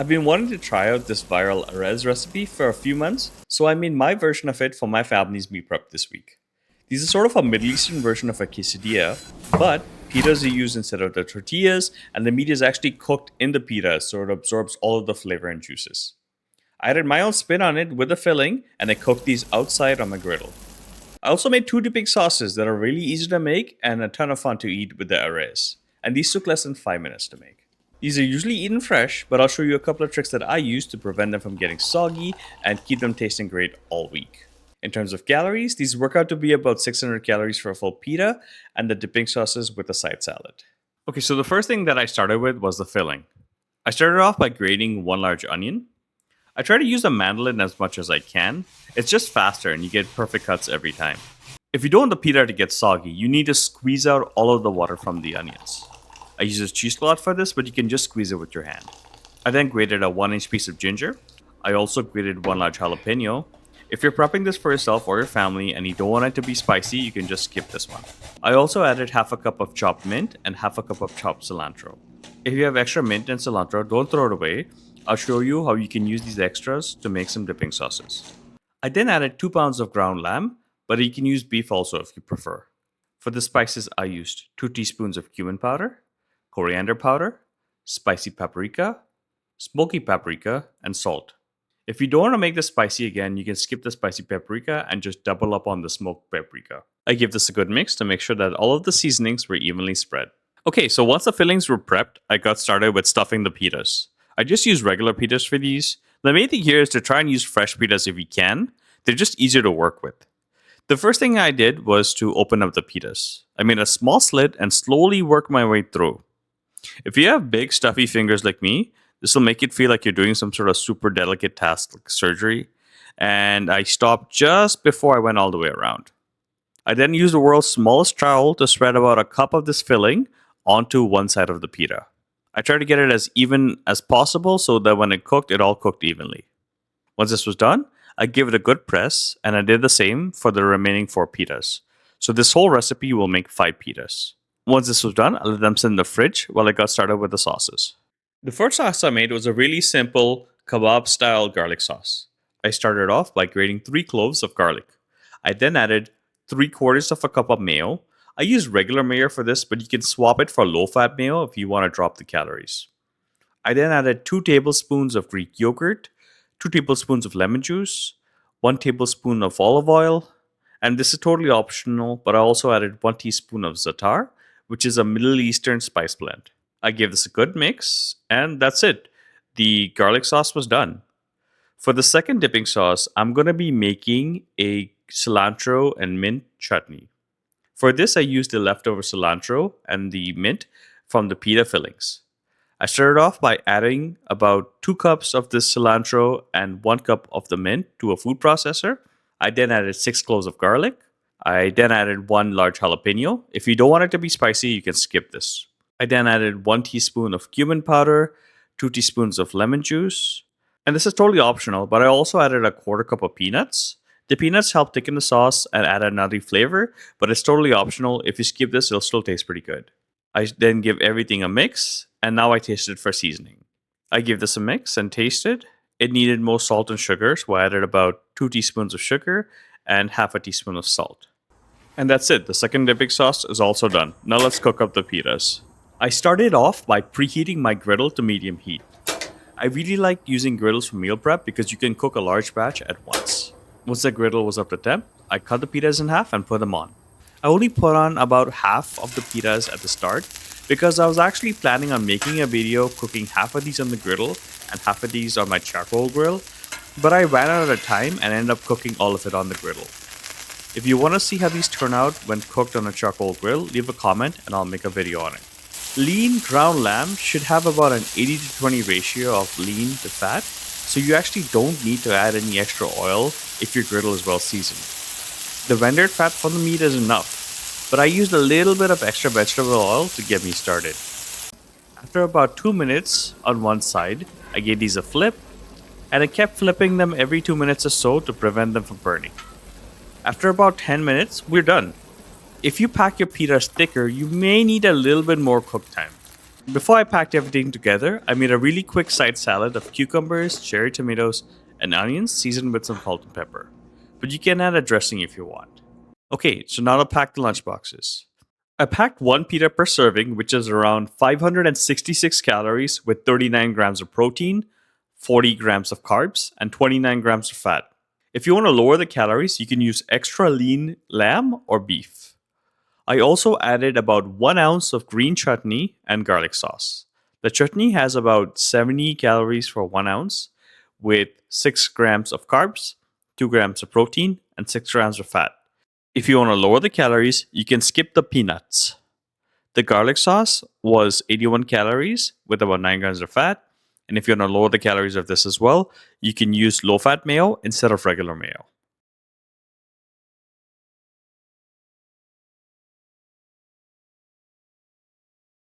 I've been wanting to try out this viral Arayes recipe for a few months, so I made my version of it for my family's meal prep this week. These are sort of a Middle Eastern version of a quesadilla, but pitas are used instead of the tortillas, and the meat is actually cooked in the pita so it absorbs all of the flavor and juices. I added my own spin on it with the filling, and I cooked these outside on my griddle. I also made two dipping sauces that are really easy to make and a ton of fun to eat with the Arayes, and these took less than 5 minutes to make. These are usually eaten fresh, but I'll show you a couple of tricks that I use to prevent them from getting soggy and keep them tasting great all week. In terms of calories, these work out to be about 600 calories for a full pita and the dipping sauces with a side salad. Okay, so the first thing that I started with was the filling. I started off by grating one large onion. I try to use a mandolin as much as I can. It's just faster and you get perfect cuts every time. If you don't want the pita to get soggy, you need to squeeze out all of the water from the onions. I use a cheesecloth for this, but you can just squeeze it with your hand. I then grated a 1-inch piece of ginger. I also grated one large jalapeno. If you're prepping this for yourself or your family and you don't want it to be spicy, you can just skip this one. I also added half a cup of chopped mint and half a cup of chopped cilantro. If you have extra mint and cilantro, don't throw it away. I'll show you how you can use these extras to make some dipping sauces. I then added 2 pounds of ground lamb, but you can use beef also if you prefer. For the spices, I used 2 teaspoons of cumin powder, coriander powder, spicy paprika, smoky paprika, and salt. If you don't want to make this spicy again, you can skip the spicy paprika and just double up on the smoked paprika. I give this a good mix to make sure that all of the seasonings were evenly spread. Okay, so once the fillings were prepped, I got started with stuffing the pitas. I just use regular pitas for these. The main thing here is to try and use fresh pitas if you can. They're just easier to work with. The first thing I did was to open up the pitas. I made a small slit and slowly worked my way through. If you have big, stuffy fingers like me, this will make it feel like you're doing some sort of super delicate task like surgery. And I stopped just before I went all the way around. I then used the world's smallest trowel to spread about a cup of this filling onto one side of the pita. I tried to get it as even as possible so that when it cooked, it all cooked evenly. Once this was done, I gave it a good press, and I did the same for the remaining 4 pitas. So this whole recipe will make 5 pitas. Once this was done, I let them sit in the fridge while I got started with the sauces. The first sauce I made was a really simple kebab-style garlic sauce. I started off by grating 3 cloves of garlic. I then added 3/4 of a cup of mayo. I use regular mayo for this, but you can swap it for low-fat mayo if you want to drop the calories. I then added 2 tablespoons of Greek yogurt, 2 tablespoons of lemon juice, 1 tablespoon of olive oil, and this is totally optional, but I also added 1 teaspoon of za'atar, which is a Middle Eastern spice blend. I gave this a good mix, and that's it. The garlic sauce was done. For the second dipping sauce, I'm going to be making a cilantro and mint chutney. For this, I used the leftover cilantro and the mint from the pita fillings. I started off by adding about 2 cups of this cilantro and 1 cup of the mint to a food processor. I then added 6 cloves of garlic. I then added 1 large jalapeno. If you don't want it to be spicy, you can skip this. I then added 1 teaspoon of cumin powder, 2 teaspoons of lemon juice, and this is totally optional, but I also added a 1/4 cup of peanuts. The peanuts help thicken the sauce and add a nutty flavor, but it's totally optional. If you skip this, it'll still taste pretty good. I then give everything a mix, and now I taste it for seasoning. I give this a mix and taste it. It needed more salt and sugar, so I added about 2 teaspoons of sugar and half a teaspoon of salt. And that's it. The second dipping sauce is also done. Now let's cook up the pitas. I started off by preheating my griddle to medium heat. I really like using griddles for meal prep because you can cook a large batch at once. Once the griddle was up to temp, I cut the pitas in half and put them on. I only put on about half of the pitas at the start because I was actually planning on making a video cooking half of these on the griddle and half of these on my charcoal grill, but I ran out of time and ended up cooking all of it on the griddle. If you want to see how these turn out when cooked on a charcoal grill, leave a comment and I'll make a video on it. Lean ground lamb should have about an 80-20 ratio of lean to fat, so you actually don't need to add any extra oil if your griddle is well seasoned. The rendered fat from the meat is enough, but I used a little bit of extra vegetable oil to get me started. After about 2 minutes on one side, I gave these a flip, and I kept flipping them every 2 minutes or so to prevent them from burning. After about 10 minutes, we're done. If you pack your pitas thicker, you may need a little bit more cook time. Before I packed everything together, I made a really quick side salad of cucumbers, cherry tomatoes, and onions seasoned with some salt and pepper. But you can add a dressing if you want. Okay, so now to pack the lunch boxes. I packed one pita per serving, which is around 566 calories with 39 grams of protein, 40 grams of carbs, and 29 grams of fat. If you want to lower the calories, you can use extra lean lamb or beef. I also added about 1 ounce of green chutney and garlic sauce. The chutney has about 70 calories for 1 ounce, with 6 grams of carbs, 2 grams of protein, and 6 grams of fat. If you want to lower the calories, you can skip the peanuts. The garlic sauce was 81 calories with about 9 grams of fat. And if you want to lower the calories of this as well, you can use low fat mayo instead of regular mayo.